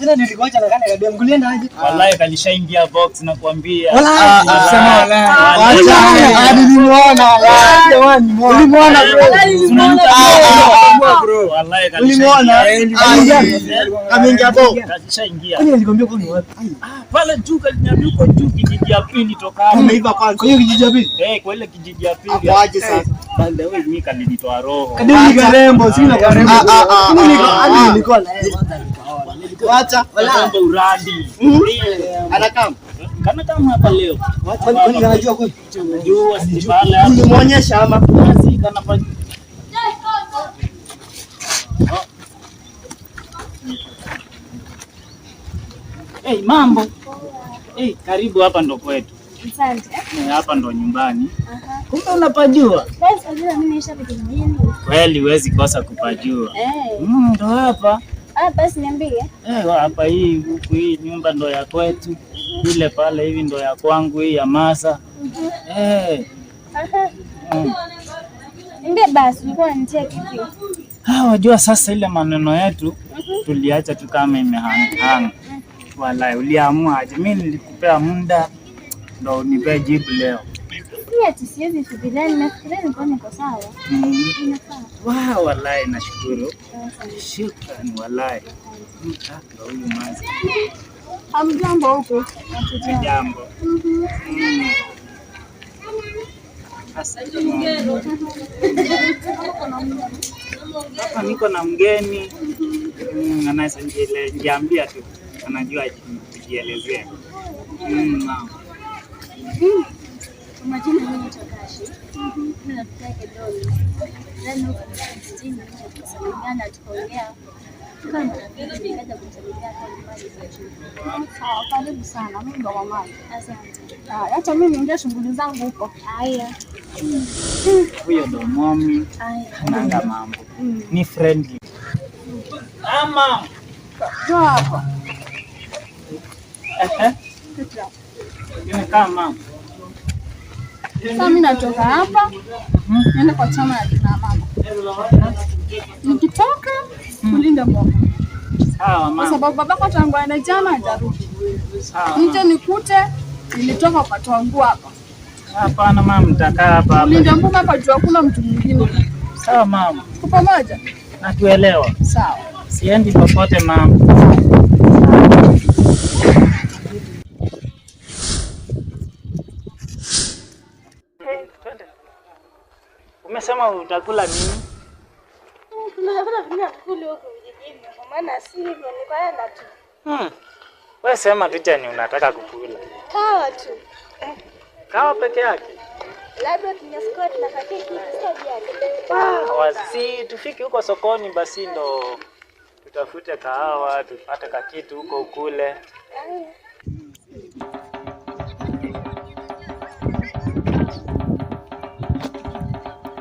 Tena nilikoacha na kana kabia mkulienda aje? Wallahi kalishaingia box na kuambia. Wallahi sema wallahi. Acha nilimuona. Jamani nilimuona bro. Wallahi ameingia box. Kalishaingia. Kwani nilikwambia kwa ni wapi? Pale juu kalinyambia uko juu kijiji ya pili toka hapo. Umeiva kwanza. Kwa hiyo kijiji ya pili? Kwa ile kijiji ya pili. Hapo aje sasa? Banda wewe mimi kalinitoa roho. Kadini karembo, sina karembo. Nilikuwa na yeye acha Wala uradi. Anakam. Kana kama hapa leo. Kwani anajua kweli? Jua si pale. Nimuonyesha ama basi kana pa. Mambo. Karibu hapa ndo kwetu. Asante. Hapa ndo nyumbani. Kumbe unapajua? Basi ajira mimi nisha vitu vingine. Kweli huwezi kosa kupajua. Ndo hapa. Basi niambie. Hapa hii huku hii nyumba ndo ya kwetu. Ile pale hivi ndo ya kwangu hii ya Masa. Niambie basi ulikuwa unanitia kipi? Wajua sasa ile maneno yetu tuliacha tu kama imehang. Wallahi uliamua aje? Mimi nilikupea muda ndo unipe jibu leo. Ati siwezi fikiria, nafikiria niko sawa. Inafaa. Wallahi nashukuru. Shukrani wallahi. Ndo huyu Masa. Hamjambo huko? Jambo. Hapa niko na mgeni. Anaweza niambia tu. Anajua kujielezea. Majina mimi ni Takashi. Mimi nafikia Kedoni. Ndio tukasalimiana tukaongea. Kama nikaja kumsalimia kwa nyumbani kwetu. Karibu sana. Mimi ndo mama. Asante. Hata mimi ndio shughuli zangu huko. Haya. Huyo ndo mami. Anaanga mambo. Ni friendly. Ama. Njoo hapa. Kama sasa mimi natoka hapa niende kwa chama ya kina mama. Nikitoka kulinda mama. Sawa mama. Kwa sababu babako tangu ana jana hajarudi. Sawa. Nje nikute nilitoka ukatoa nguo hapa. Hapana mama, nitakaa hapa. Kulinda mama hapa juu hakuna mtu mwingine. Sawa mama. Tuko pamoja? Nakuelewa. Sawa. Siendi popote mama. Umesema utakula nini? Tunataka kule huko vijijini. Kwa maana si hivyo ni kwaenda tu. Wewe sema tu chani unataka kukula. Kawa tu. Kawa peke yake. Labda tunyaskoti na kakeki sitaji. Wasi tufike huko sokoni basi ndo tutafute kahawa, tupate kakitu huko ukule.